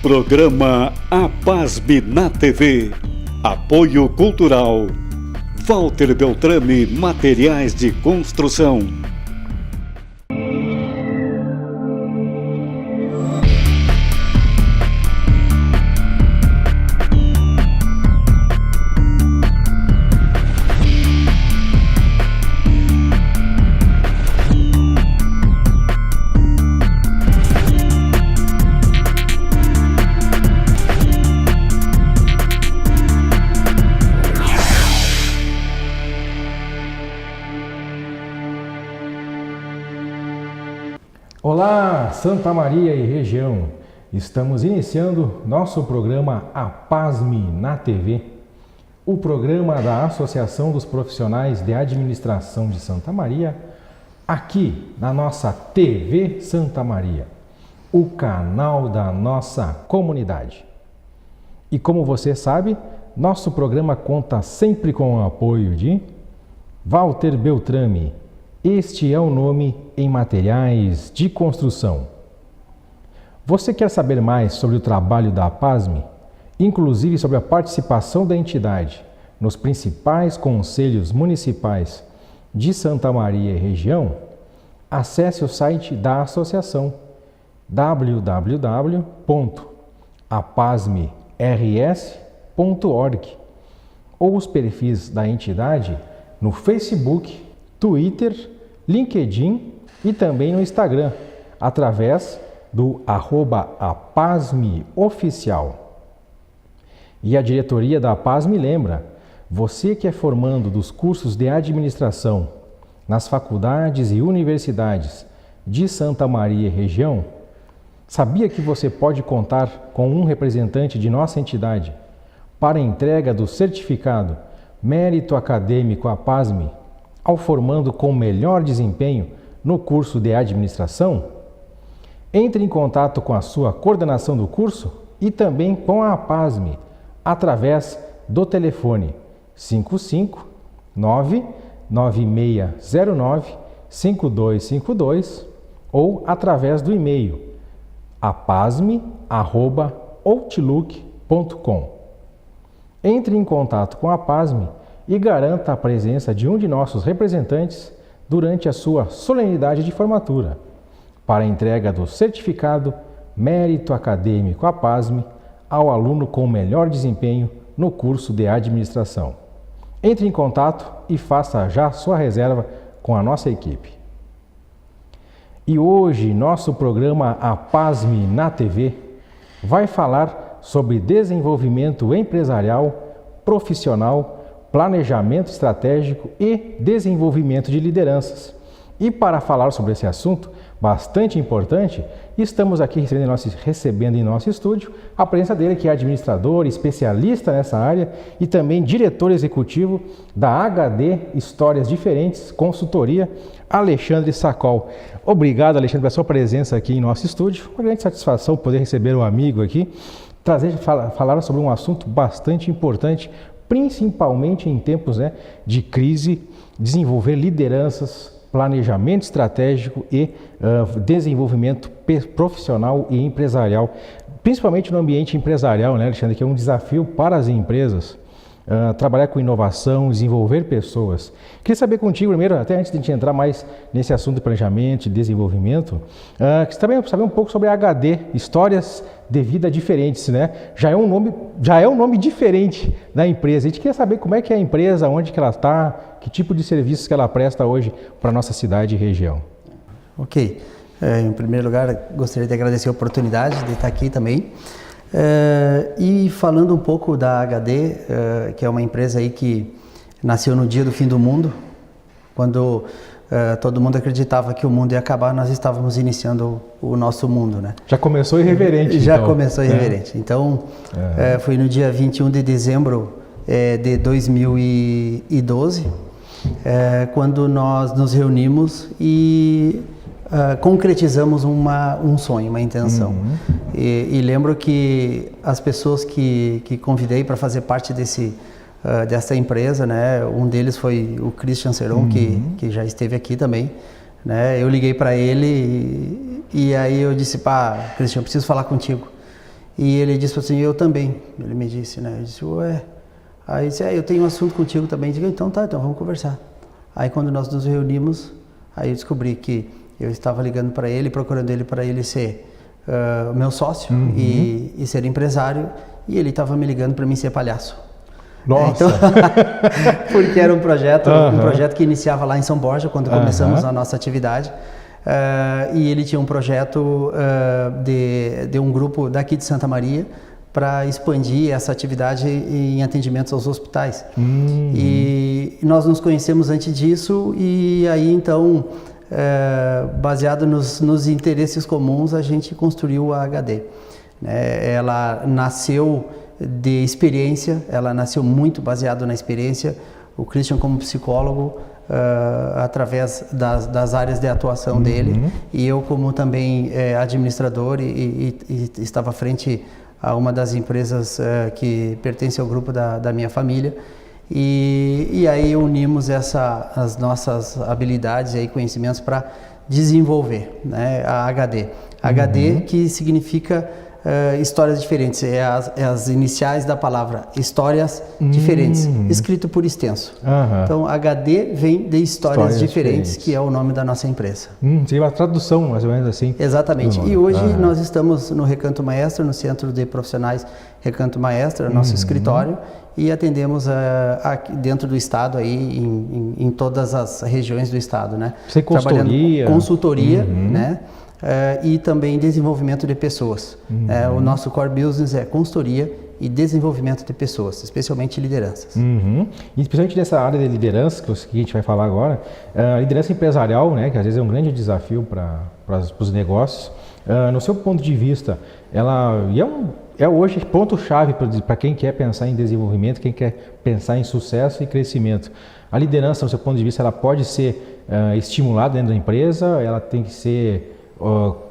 Programa APASME na TV. Apoio Cultural. Walter Beltrame Materiais de Construção. Olá, Santa Maria e região! Estamos iniciando nosso programa APASME na TV, o programa da Associação dos Profissionais de Administração de Santa Maria, aqui na nossa TV Santa Maria, o canal da nossa comunidade. E como você sabe, nosso programa conta sempre com o apoio de Walter Beltrame. Este é o nome em materiais de construção. Você quer saber mais sobre o trabalho da APASME, inclusive sobre a participação da entidade nos principais conselhos municipais de Santa Maria e região? Acesse o site da associação www.apasmers.org ou os perfis da entidade no Facebook, Twitter, LinkedIn e também no Instagram, através do @apasmeoficial. E a diretoria da APASME lembra, você que é formando dos cursos de administração nas faculdades e universidades de Santa Maria e região, sabia que você pode contar com um representante de nossa entidade para a entrega do certificado Mérito Acadêmico APASME ao formando com melhor desempenho no curso de administração? Entre em contato com a sua coordenação do curso e também com a APASME através do telefone 559-9609-5252 ou através do e-mail apasme@outlook.com. Entre em contato com a APASME e garanta a presença de um de nossos representantes durante a sua solenidade de formatura, para a entrega do certificado Mérito Acadêmico APASME ao aluno com melhor desempenho no curso de administração. Entre em contato e faça já sua reserva com a nossa equipe. E hoje, nosso programa APASME na TV vai falar sobre desenvolvimento empresarial, profissional, planejamento estratégico e desenvolvimento de lideranças. E para falar sobre esse assunto bastante importante, estamos aqui recebendo em nosso estúdio a presença dele, que é administrador, especialista nessa área e também diretor executivo da HD Histórias Diferentes Consultoria, Alexandre Sacol. Obrigado, Alexandre, pela sua presença aqui em nosso estúdio. Uma grande satisfação poder receber um amigo aqui, falar sobre um assunto bastante importante, principalmente em tempos de crise, desenvolver lideranças, planejamento estratégico e desenvolvimento profissional e empresarial, principalmente no ambiente empresarial, Alexandre, que é um desafio para as empresas, trabalhar com inovação, desenvolver pessoas. Queria saber contigo primeiro, até antes de a gente entrar mais nesse assunto de planejamento e desenvolvimento, também saber um pouco sobre a HD, Histórias de Vida Diferentes, Já é um nome diferente da empresa. A gente queria saber como é que é a empresa, onde que ela está, que tipo de serviços que ela presta hoje para a nossa cidade e região. Ok. Em primeiro lugar, gostaria de agradecer a oportunidade de estar aqui também. E falando um pouco da HD, que é uma empresa aí que nasceu no dia do fim do mundo, quando todo mundo acreditava que o mundo ia acabar, nós estávamos iniciando o nosso mundo, Já começou irreverente. Começou irreverente. Então, foi no dia 21 de dezembro de 2012, quando nós nos reunimos e concretizamos um sonho, uma intenção. E lembro que as pessoas que convidei para fazer parte dessa empresa, um deles foi o Christian Seron, que já esteve aqui também, Eu liguei para ele e aí eu disse, Christian, eu preciso falar contigo. E ele disse assim, eu também. Ele me disse, né? Eu disse, ué. Aí disse, eu tenho um assunto contigo também. Eu disse, então tá, então vamos conversar. Aí quando nós nos reunimos, aí eu descobri que eu estava ligando para ele, procurando ele para ele ser meu sócio e ser empresário, e ele estava me ligando para mim ser palhaço. Nossa! Então, porque era um projeto que iniciava lá em São Borja, quando começamos a nossa atividade. E ele tinha um projeto de um grupo daqui de Santa Maria para expandir essa atividade em atendimentos aos hospitais. E nós nos conhecemos antes disso, e aí então, baseado nos interesses comuns, a gente construiu a HD. Ela nasceu de experiência, ela nasceu muito baseado na experiência. O Christian como psicólogo, através das áreas de atuação dele, e eu como também administrador e estava à frente a uma das empresas que pertence ao grupo da minha família, e aí unimos as nossas habilidades e conhecimentos para desenvolver, né, a HD. HD que significa histórias diferentes, as iniciais da palavra, histórias diferentes, escrito por extenso. Então, HD vem de histórias diferentes, que é o nome da nossa empresa. Seria uma tradução, mais ou menos assim. Exatamente. E hoje nós estamos no Recanto Maestro, no Centro de Profissionais Recanto Maestro, nosso escritório, e atendemos aqui dentro do estado, aí, em todas as regiões do estado, né? Você consultoria? Consultoria, né? E também desenvolvimento de pessoas. O nosso core business é consultoria e desenvolvimento de pessoas, especialmente lideranças. E especialmente nessa área de liderança que a gente vai falar agora, a liderança empresarial, né, que às vezes é um grande desafio para os negócios. No seu ponto de vista, ela é hoje ponto-chave para quem quer pensar em desenvolvimento, quem quer pensar em sucesso e crescimento. A liderança, no seu ponto de vista, ela pode ser estimulada dentro da empresa, ela tem que ser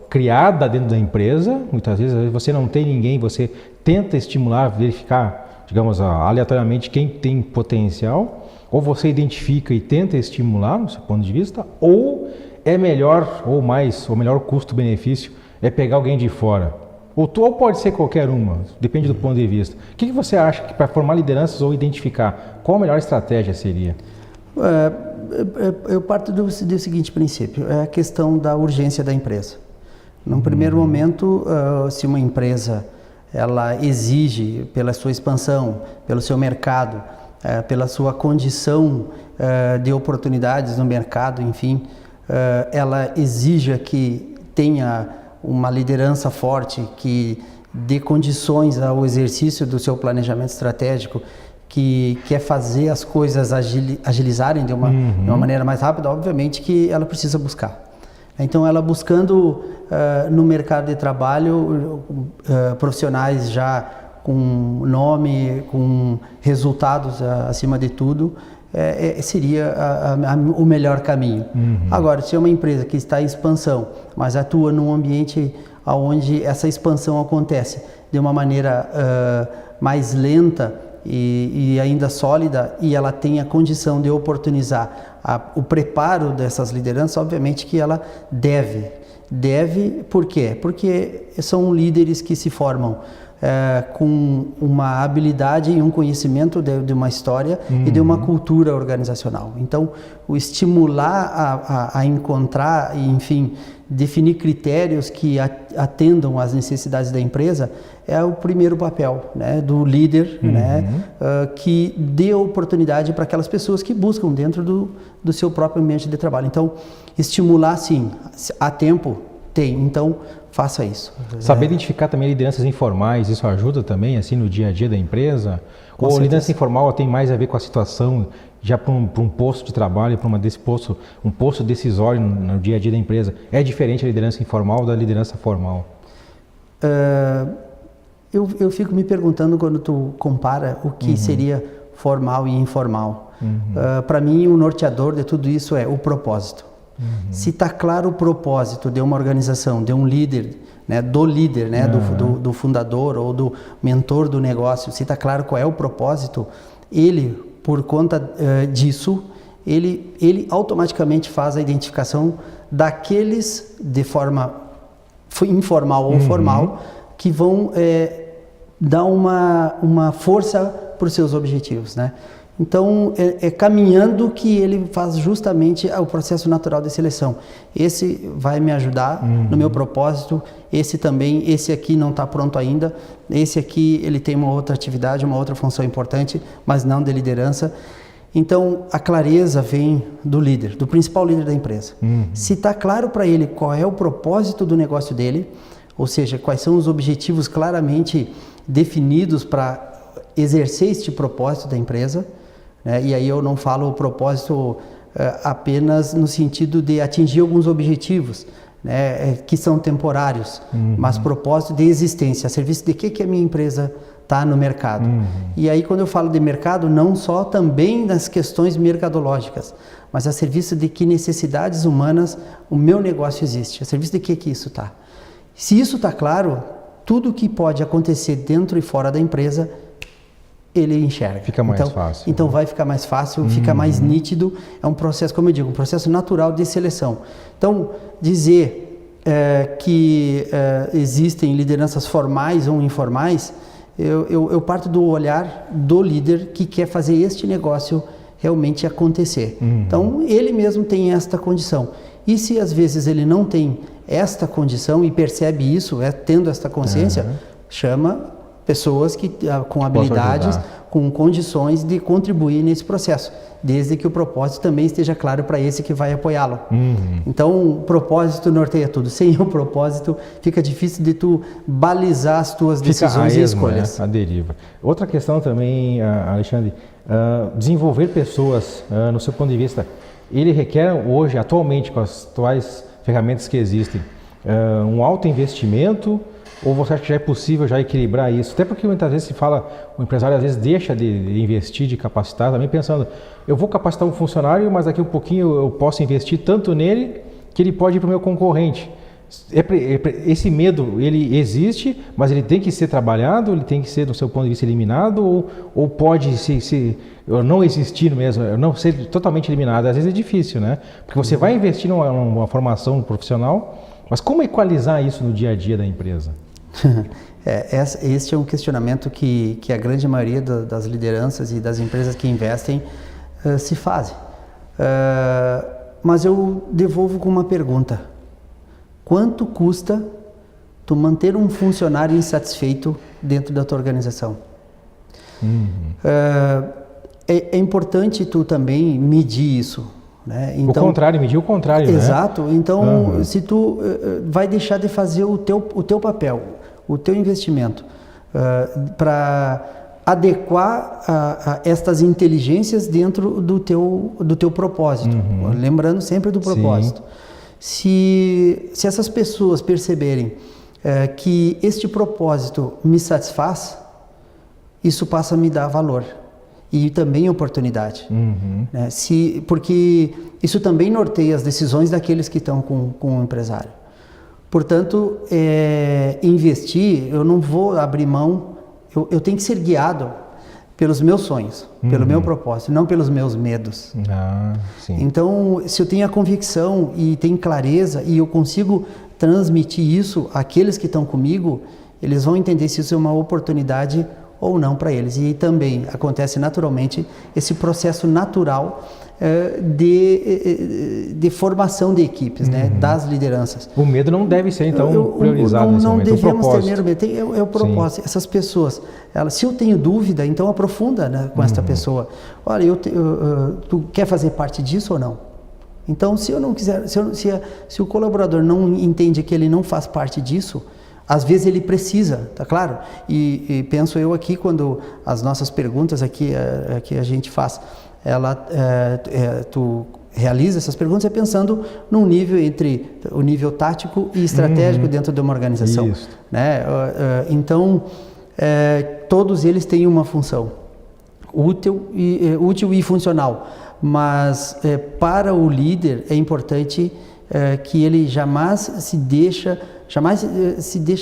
criada dentro da empresa. Muitas vezes você não tem ninguém, você tenta estimular, verificar, digamos, aleatoriamente quem tem potencial, ou você identifica e tenta estimular, no seu ponto de vista, ou é melhor, ou melhor custo-benefício é pegar alguém de fora. Ou pode ser qualquer uma, depende do ponto de vista. O que você acha que para formar lideranças ou identificar, qual a melhor estratégia seria? Eu parto do seguinte princípio, é a questão da urgência da empresa. Num primeiro momento, se uma empresa ela exige pela sua expansão, pelo seu mercado, pela sua condição de oportunidades no mercado, enfim, ela exija que tenha uma liderança forte, que dê condições ao exercício do seu planejamento estratégico, que quer fazer as coisas agilizarem de uma maneira mais rápida, obviamente que ela precisa buscar. Então, ela buscando no mercado de trabalho profissionais já com nome, com resultados acima de tudo, seria o melhor caminho. Agora, se é uma empresa que está em expansão, mas atua num ambiente onde essa expansão acontece de uma maneira mais lenta, e ainda sólida, e ela tem a condição de oportunizar o preparo dessas lideranças, obviamente que ela deve, por quê? Porque são líderes que se formam com uma habilidade e um conhecimento de uma história e de uma cultura organizacional. Então, o estimular a encontrar e, enfim, definir critérios que atendam às necessidades da empresa é o primeiro papel, né, do líder, né, que dê oportunidade para aquelas pessoas que buscam dentro do seu próprio ambiente de trabalho. Então, estimular, sim, há tempo, tem, então faça isso. Saber identificar também lideranças informais, isso ajuda também assim no dia a dia da empresa? Com Ou certeza. Liderança informal tem mais a ver com a situação já para um posto de trabalho, para um posto decisório no dia a dia da empresa? É diferente a liderança informal da liderança formal? Eu fico me perguntando quando tu compara o que seria formal e informal. Para mim, o norteador de tudo isso é o propósito. Se está claro o propósito de uma organização, de um líder, né, do fundador ou do mentor do negócio, se está claro qual é o propósito, ele, por conta disso, ele automaticamente faz a identificação daqueles de forma informal ou formal, que vão dar uma força para os seus objetivos, né? Então, caminhando que ele faz justamente o processo natural de seleção. Esse vai me ajudar no meu propósito, esse aqui não está pronto ainda, esse aqui ele tem uma outra atividade, uma outra função importante, mas não de liderança. Então, a clareza vem do líder, do principal líder da empresa. Se está claro para ele qual é o propósito do negócio dele, ou seja, quais são os objetivos claramente definidos para exercer este propósito da empresa, né? E aí eu não falo o propósito apenas no sentido de atingir alguns objetivos, né, que são temporários, mas propósito de existência, a serviço de que a minha empresa está no mercado. E aí quando eu falo de mercado, não só também nas questões mercadológicas, mas a serviço de que necessidades humanas o meu negócio existe, a serviço de que isso está. Se isso está claro, tudo que pode acontecer dentro e fora da empresa, ele enxerga. Fica mais fácil. Então vai ficar mais fácil, fica mais nítido. É um processo, como eu digo, um processo natural de seleção. Então, dizer que existem lideranças formais ou informais, eu parto do olhar do líder que quer fazer este negócio realmente acontecer. Então, ele mesmo tem esta condição. E se às vezes ele não tem esta condição e percebe isso, tendo esta consciência, chama pessoas com habilidades, com condições de contribuir nesse processo, desde que o propósito também esteja claro para esse que vai apoiá-lo. Então, o propósito norteia tudo. Sem o propósito, fica difícil de tu balizar as tuas decisões e escolhas. A deriva. Outra questão também, Alexandre, desenvolver pessoas, no seu ponto de vista, ele requer hoje, atualmente, com as atuais ferramentas que existem, um alto investimento. Ou você acha que já é possível já equilibrar isso? Até porque muitas vezes se fala, o empresário às vezes deixa de investir, de capacitar, também pensando, eu vou capacitar um funcionário, mas daqui a um pouquinho eu posso investir tanto nele que ele pode ir para o meu concorrente. Esse medo, ele existe, mas ele tem que ser trabalhado, ele tem que ser, do seu ponto de vista, eliminado, ou pode não existir mesmo, não ser totalmente eliminado? Às vezes é difícil, né? Porque você vai investir numa formação profissional, mas como equalizar isso no dia a dia da empresa? Este é um questionamento que a grande maioria das lideranças e das empresas que investem se fazem. Mas eu devolvo com uma pergunta. Quanto custa tu manter um funcionário insatisfeito dentro da tua organização? É importante tu também medir isso. Né? Então, medir o contrário. Exato. Né? Então, se tu vai deixar de fazer o teu papel, o teu investimento, para adequar estas inteligências dentro do teu propósito, lembrando sempre do propósito. Se essas pessoas perceberem que este propósito me satisfaz, isso passa a me dar valor. E também oportunidade, né? Porque isso também norteia as decisões daqueles que estão com o empresário. Portanto, investir, eu não vou abrir mão, eu tenho que ser guiado pelos meus sonhos, pelo meu propósito, não pelos meus medos. Então, se eu tenho a convicção e tenho clareza e eu consigo transmitir isso àqueles que estão comigo, eles vão entender se isso é uma oportunidade ou não para eles. E também acontece naturalmente esse processo natural de formação de equipes, né, das lideranças. O medo não deve ser, então, priorizado nesse momento. Não devemos ter medo. É o propósito. Essas pessoas, se eu tenho dúvida, então aprofunda, né, com esta pessoa. Olha, tu quer fazer parte disso ou não? Então, se eu não quiser, se o colaborador não entende que ele não faz parte disso, às vezes ele precisa, tá claro? E penso eu aqui, quando as nossas perguntas aqui que a gente faz, tu realiza essas perguntas pensando num nível entre o nível tático e estratégico dentro de uma organização. Isso. Né? Então, todos eles têm uma função útil e funcional, mas para o líder é importante que ele jamais se deixa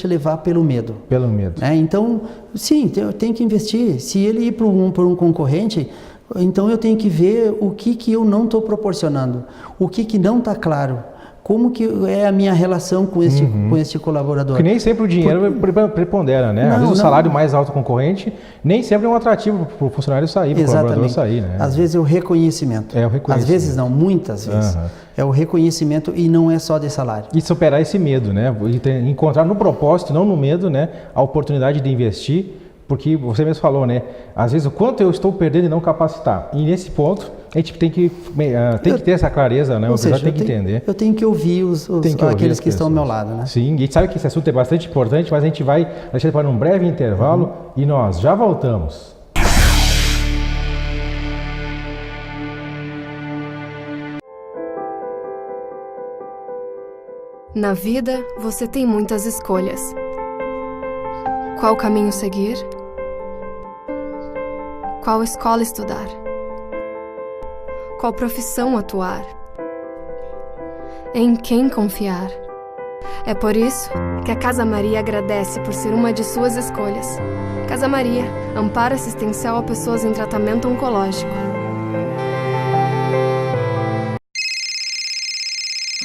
levar pelo medo. Pelo medo. Então, sim, eu tenho que investir. Se ele ir para um concorrente, então eu tenho que ver o que eu não estou proporcionando, o que não está claro, como que é a minha relação com este colaborador. Porque nem sempre o dinheiro prepondera, né? Às vezes o salário mais alto concorrente nem sempre é um atrativo para o funcionário sair, para o colaborador sair, né? Às vezes é o reconhecimento. Às vezes não, muitas vezes. É o reconhecimento e não é só de salário. E superar esse medo, né? E encontrar no propósito, não no medo, né? A oportunidade de investir, porque você mesmo falou, né? Às vezes o quanto eu estou perdendo e não capacitar. E nesse ponto, a gente tem que ter essa clareza, né? O empresário tem que entender. Eu tenho que ouvir aqueles que estão ao meu lado, né? Sim, e a gente sabe que esse assunto é bastante importante, mas a gente vai deixar para um breve intervalo e nós já voltamos. Na vida, você tem muitas escolhas. Qual caminho seguir? Qual escola estudar? Qual profissão atuar? Em quem confiar? É por isso que a Casa Maria agradece por ser uma de suas escolhas. Casa Maria, amparo assistencial a pessoas em tratamento oncológico.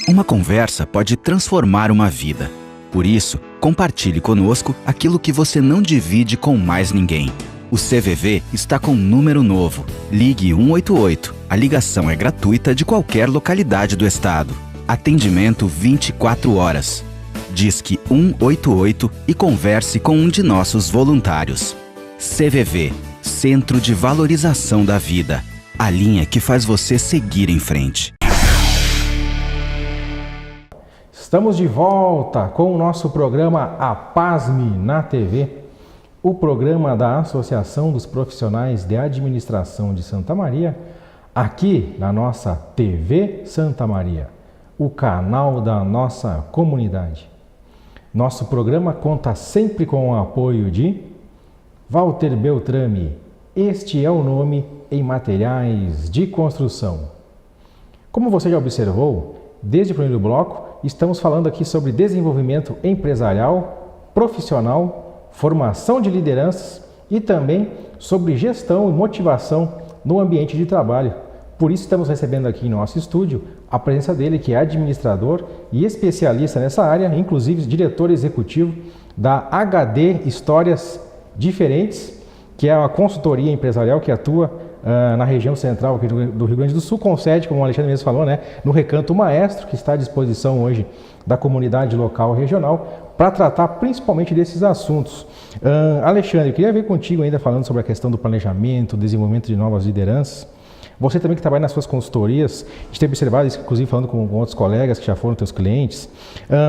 Uma conversa pode transformar uma vida. Por isso, compartilhe conosco aquilo que você não divide com mais ninguém. O CVV está com um número novo. Ligue 188. A ligação é gratuita de qualquer localidade do estado. Atendimento 24 horas. Disque 188 e converse com um de nossos voluntários. CVV, Centro de Valorização da Vida. A linha que faz você seguir em frente. Estamos de volta com o nosso programa APASME na TV, o programa da Associação dos Profissionais de Administração de Santa Maria, aqui na nossa TV Santa Maria, o canal da nossa comunidade. Nosso programa conta sempre com o apoio de Walter Beltrame. Este é o nome em materiais de construção. Como você já observou, desde o primeiro bloco, estamos falando aqui sobre desenvolvimento empresarial, profissional, formação de lideranças e também sobre gestão e motivação no ambiente de trabalho. Por isso estamos recebendo aqui em nosso estúdio a presença dele, que é administrador e especialista nessa área, inclusive diretor executivo da HD Histórias Diferentes, que é uma consultoria empresarial que atua na região central aqui do Rio Grande do Sul, com sede, como o Alexandre mesmo falou, né, no Recanto Maestro, que está à disposição hoje da comunidade local e regional, para tratar principalmente desses assuntos. Alexandre, eu queria ver contigo ainda falando sobre a questão do planejamento, desenvolvimento de novas lideranças. Você também que trabalha nas suas consultorias, a gente tem observado isso, inclusive falando com outros colegas que já foram teus clientes.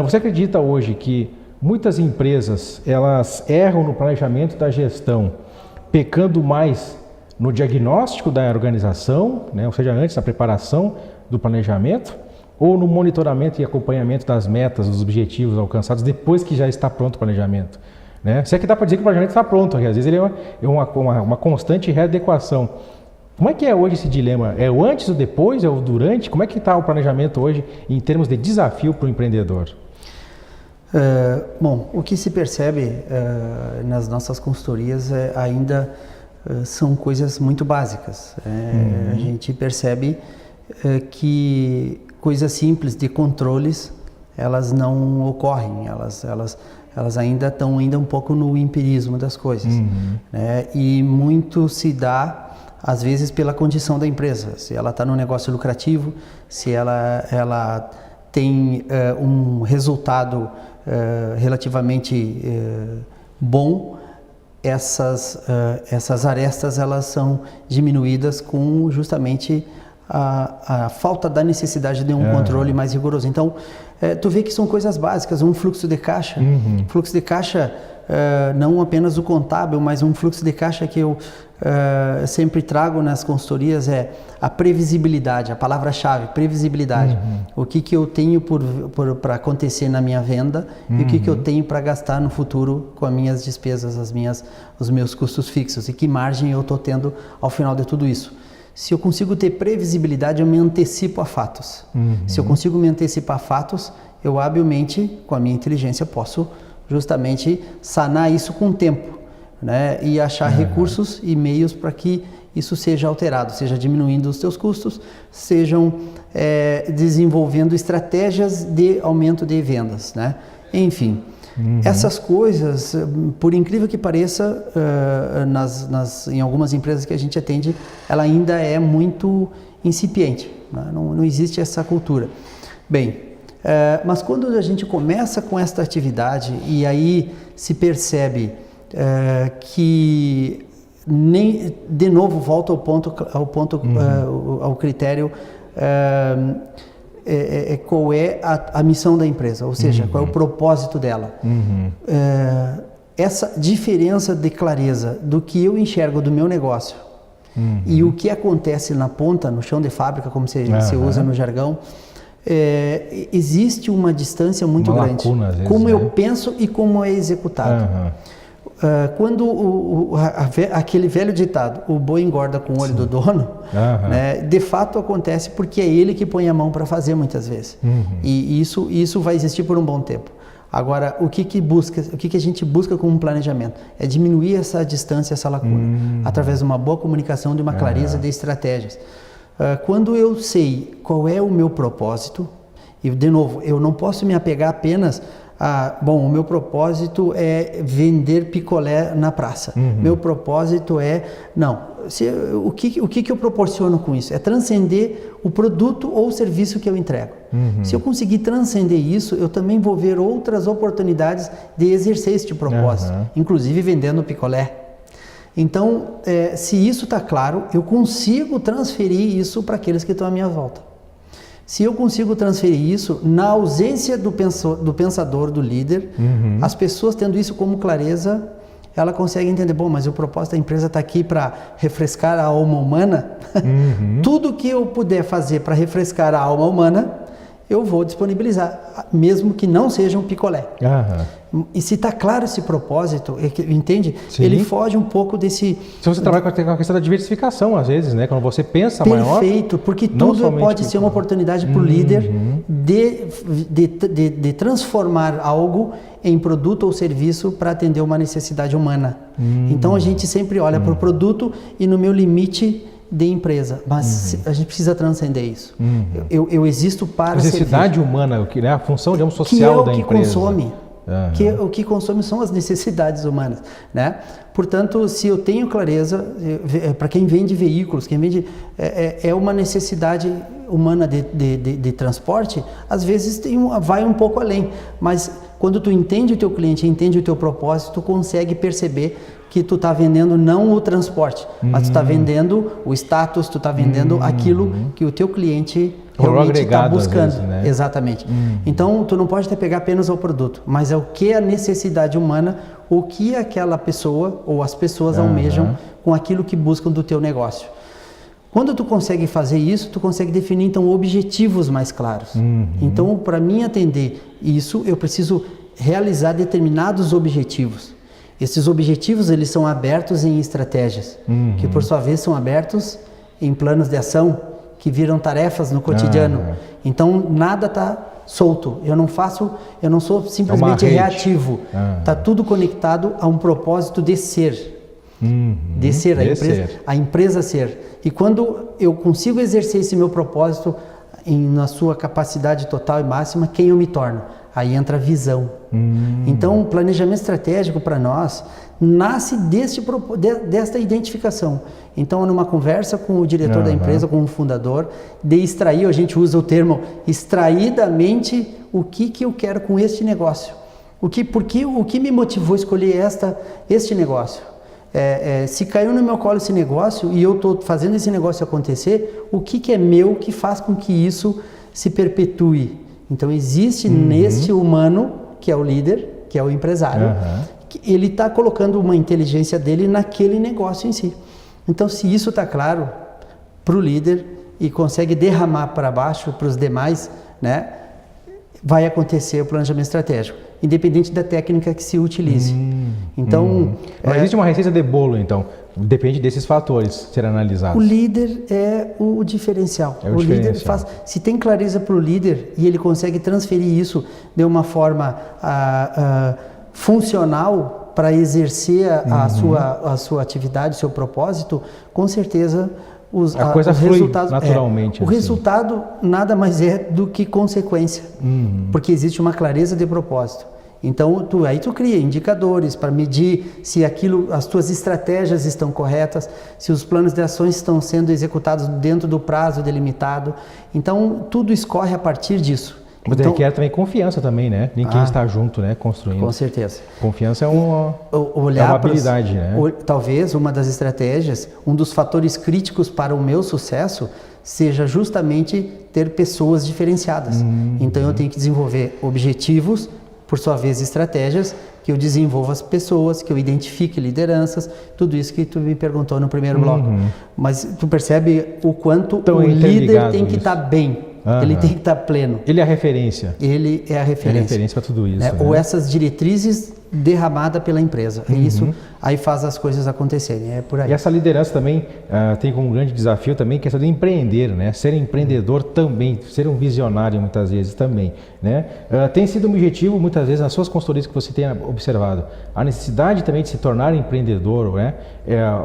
Você acredita hoje que muitas empresas, elas erram no planejamento da gestão, pecando mais no diagnóstico da organização, né, ou seja, antes da preparação do planejamento, ou no monitoramento e acompanhamento das metas, dos objetivos alcançados depois que já está pronto o planejamento? Né? Se é que dá para dizer que o planejamento está pronto, às vezes ele é uma constante readequação. Como é que é hoje esse dilema? É o antes, o depois, é o durante? Como é que está o planejamento hoje em termos de desafio para o empreendedor? Bom, o que se percebe nas nossas consultorias ainda são coisas muito básicas. A gente percebe que coisas simples de controles, elas não ocorrem, elas ainda estão um pouco no empirismo das coisas. Né? E muito se dá, às vezes, pela condição da empresa. Se ela está num negócio lucrativo, se ela tem um resultado relativamente bom, essas arestas elas são diminuídas com justamente a falta da necessidade de um controle mais rigoroso. Então, tu vê que são coisas básicas, um fluxo de caixa. Fluxo de caixa, não apenas o contábil, mas um fluxo de caixa que eu sempre trago nas consultorias é a previsibilidade, a palavra-chave, previsibilidade. O que eu tenho para acontecer na minha venda e o que eu tenho para gastar no futuro com as minhas despesas, os meus custos fixos e que margem eu estou tendo ao final de tudo isso. Se eu consigo ter previsibilidade, eu me antecipo a fatos. Se eu consigo me antecipar a fatos, eu habilmente, com a minha inteligência, posso justamente sanar isso com o tempo, né? E achar recursos e meios para que isso seja alterado, seja diminuindo os teus custos, sejam desenvolvendo estratégias de aumento de vendas, né? Enfim, essas coisas, por incrível que pareça, em algumas empresas que a gente atende, ela ainda é muito incipiente, né? Não existe essa cultura. Bem, mas quando a gente começa com esta atividade e aí se percebe que de novo volta ao critério qual é a missão da empresa, ou seja, qual é o propósito dela. Essa diferença de clareza do que eu enxergo do meu negócio e o que acontece na ponta, no chão de fábrica, como se usa no jargão, existe uma distância muito grande. Lacuna, às vezes, como eu penso e como é executado. Quando aquele velho ditado, o boi engorda com o olho do dono, né, de fato acontece porque é ele que põe a mão para fazer muitas vezes. E isso vai existir por um bom tempo. Agora, o que a gente busca com um planejamento? É diminuir essa distância, essa lacuna, através de uma boa comunicação, de uma clareza de estratégias. Quando eu sei qual é o meu propósito, e de novo, eu não posso me apegar apenas o meu propósito é vender picolé na praça. Meu propósito o que eu proporciono com isso? É transcender o produto ou o serviço que eu entrego. Se eu conseguir transcender isso, eu também vou ver outras oportunidades de exercer este propósito, inclusive vendendo picolé. Então, se isso está claro, eu consigo transferir isso para aqueles que estão à minha volta. Se eu consigo transferir isso, na ausência do pensador, do líder, as pessoas tendo isso como clareza, ela consegue entender, mas o propósito da empresa está aqui para refrescar a alma humana. Tudo que eu puder fazer para refrescar a alma humana, eu vou disponibilizar, mesmo que não seja um picolé. E se está claro esse propósito, entende? Sim. Ele foge um pouco desse... Se você trabalha com a questão da diversificação, às vezes, né? Quando você pensa maior... Perfeito, porque tudo pode ser uma oportunidade para o líder de transformar algo em produto ou serviço para atender uma necessidade humana. Então a gente sempre olha para o produto e no meu limite de empresa, mas a gente precisa transcender isso. Eu existo para a necessidade servir. Humana, né? A função, digamos, social da empresa. O que consome são as necessidades humanas, né? Portanto, se eu tenho clareza, para quem vende veículos, quem vende uma necessidade humana de transporte, às vezes vai um pouco além, mas quando tu entende o teu cliente, entende o teu propósito, tu consegue perceber que tu está vendendo não o transporte, mas tu está vendendo o status, tu está vendendo aquilo que o teu cliente realmente está buscando. Vezes, né? Exatamente. Então, tu não pode te pegar apenas ao produto, mas é o que a necessidade humana, o que aquela pessoa ou as pessoas almejam com aquilo que buscam do teu negócio. Quando tu consegue fazer isso, tu consegue definir então objetivos mais claros. Então, para mim atender isso, eu preciso realizar determinados objetivos. Esses objetivos, eles são abertos em estratégias, que por sua vez são abertos em planos de ação, que viram tarefas no cotidiano. Então, nada está solto. Eu não sou simplesmente reativo. Está tudo conectado a um propósito de ser. De ser, a empresa ser. E quando eu consigo exercer esse meu propósito na sua capacidade total e máxima, quem eu me torno? Aí entra a visão. Então, o planejamento estratégico para nós nasce desta identificação. Então, numa conversa com o diretor da empresa, com o fundador, de extrair, a gente usa o termo extrair da mente o que eu quero com este negócio. O que me motivou a escolher este negócio? Se caiu no meu colo esse negócio e eu estou fazendo esse negócio acontecer, o que é meu que faz com que isso se perpetue? Então existe nesse humano, que é o líder, que é o empresário, que ele está colocando uma inteligência dele naquele negócio em si. Então, se isso está claro para o líder e consegue derramar para baixo para os demais, né, vai acontecer o planejamento estratégico, independente da técnica que se utilize. Então, não existe uma receita de bolo, então. Depende desses fatores serem analisados. O líder é o diferencial. O líder se tem clareza para o líder e ele consegue transferir isso de uma forma funcional para exercer a sua atividade, o seu propósito, com certeza a coisa os flui resultados naturalmente. O resultado nada mais é do que consequência, porque existe uma clareza de propósito. Então aí tu cria indicadores para medir se as tuas estratégias estão corretas, se os planos de ações estão sendo executados dentro do prazo delimitado. Então tudo escorre a partir disso. Mas requer também confiança também, né? Em quem está junto, né? Construindo. Com certeza. Confiança é uma habilidade, né? Talvez uma das estratégias, um dos fatores críticos para o meu sucesso seja justamente ter pessoas diferenciadas. Então eu tenho que desenvolver objetivos, por sua vez estratégias, que eu desenvolva as pessoas, que eu identifique lideranças, tudo isso que tu me perguntou no primeiro bloco. Mas tu percebe o quanto o líder tem que estar bem. Ele tem que estar pleno. Ele é a referência. Ele é a referência. Ele é a referência para tudo isso. Né? Né? Ou essas diretrizes derramadas pela empresa. E isso aí faz as coisas acontecerem. É por aí. E essa liderança também tem como grande desafio também que é de empreender, né? Ser empreendedor também, ser um visionário muitas vezes também, né? Tem sido um objetivo muitas vezes nas suas consultorias que você tenha observado. A necessidade também de se tornar empreendedor, né?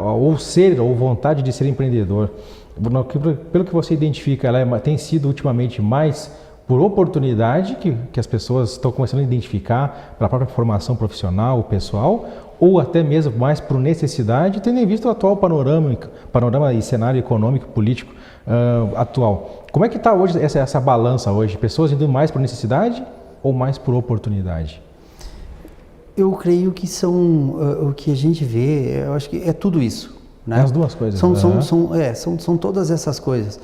Ou vontade de ser empreendedor. Pelo que você identifica, ela tem sido ultimamente mais por oportunidade que as pessoas estão começando a identificar para a própria formação profissional, pessoal, ou até mesmo mais por necessidade, tendo em vista o atual panorama e cenário econômico, político atual. Como é que está hoje essa balança hoje? Pessoas indo mais por necessidade ou mais por oportunidade? Eu creio que são o que a gente vê, eu acho que é tudo isso. Né? As duas coisas. São todas essas coisas.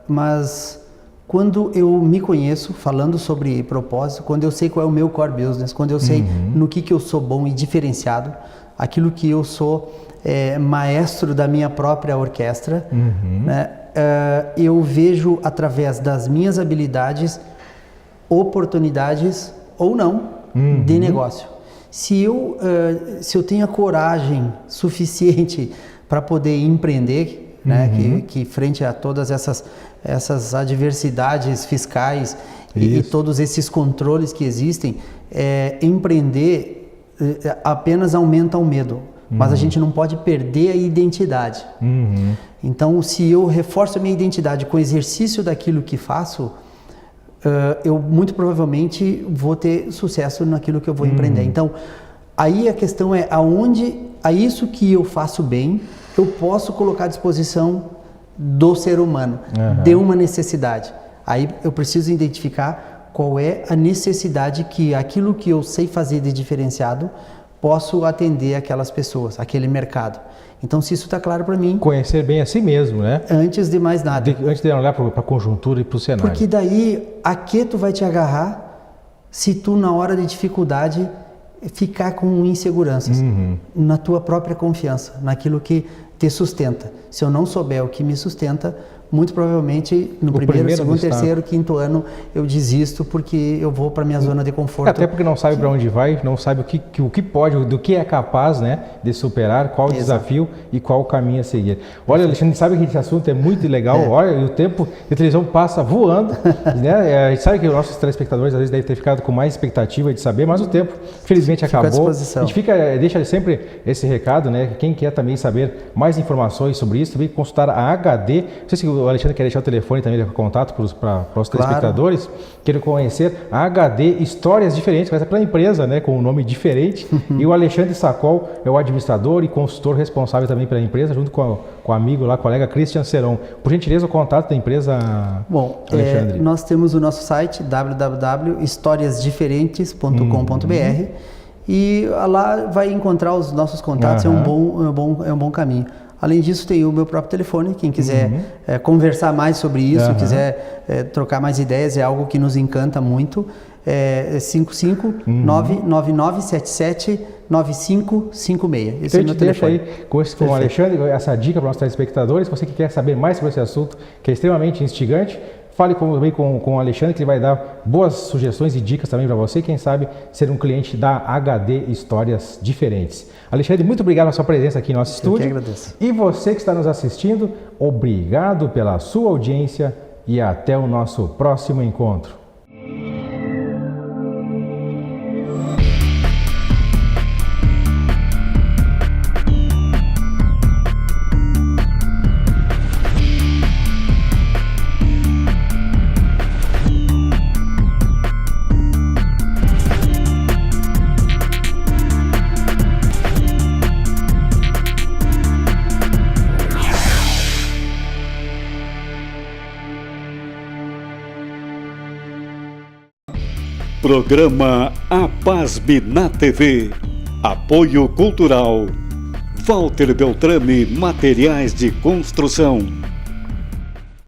Mas quando eu me conheço, falando sobre propósito, quando eu sei qual é o meu core business, quando eu sei no que eu sou bom e diferenciado, aquilo que eu sou maestro da minha própria orquestra, né? Eu vejo através das minhas habilidades oportunidades ou não de negócio. Se eu tenho a coragem suficiente para poder empreender, né, que frente a todas essas adversidades fiscais e todos esses controles que existem, empreender apenas aumenta o medo, mas a gente não pode perder a identidade. Então, se eu reforço a minha identidade com o exercício daquilo que faço, eu muito provavelmente vou ter sucesso naquilo que eu vou empreender. Então, aí a questão é a isso que eu faço bem, eu posso colocar à disposição do ser humano, de uma necessidade. Aí eu preciso identificar qual é a necessidade que aquilo que eu sei fazer de diferenciado posso atender aquelas pessoas, aquele mercado. Então, se isso está claro para mim... Conhecer bem a si mesmo, né? Antes de mais nada. Antes de olhar para a conjuntura e para o cenário. Porque daí, a que tu vai te agarrar se tu, na hora de dificuldade, ficar com inseguranças na tua própria confiança, naquilo que te sustenta. Se eu não souber o que me sustenta, muito provavelmente no primeiro, segundo, terceiro, quinto ano eu desisto porque eu vou para minha zona de conforto. Até porque não sabe para onde vai, não sabe o que pode, do que é capaz, né, de superar, qual o desafio e qual o caminho a seguir. Olha, Alexandre, sabe que esse assunto é muito legal. Olha, e o tempo de televisão passa voando, né? A gente sabe que os nossos telespectadores às vezes devem ter ficado com mais expectativa de saber, mas o tempo, felizmente, acabou. A gente deixa sempre esse recado, né? Quem quer também saber mais informações sobre isso, vem consultar a HD. Não sei se o Alexandre quer deixar o telefone também de contato para os telespectadores, queiram conhecer a HD Histórias Diferentes, começa pela empresa, né, com um nome diferente, e o Alexandre Sacol é o administrador e consultor responsável também pela empresa, junto com o amigo lá, colega Christian Seron. Por gentileza, o contato da empresa, Alexandre. Nós temos o nosso site www.historiasdiferentes.com.br e lá vai encontrar os nossos contatos, é um bom caminho. Além disso, tem o meu próprio telefone, quem quiser conversar mais sobre isso, quiser trocar mais ideias, é algo que nos encanta muito, é 55999779556. Esse então, é o meu telefone. Deixa aí com o Alexandre essa dica para os nossos telespectadores. Você que quer saber mais sobre esse assunto, que é extremamente instigante, fale também com o Alexandre, que ele vai dar boas sugestões e dicas também para você, quem sabe ser um cliente da HD Histórias Diferentes. Alexandre, muito obrigado pela sua presença aqui no nosso estúdio. Eu que agradeço. E você que está nos assistindo, obrigado pela sua audiência e até o nosso próximo encontro. Programa APASB na TV. Apoio Cultural Walter Beltrame Materiais de Construção.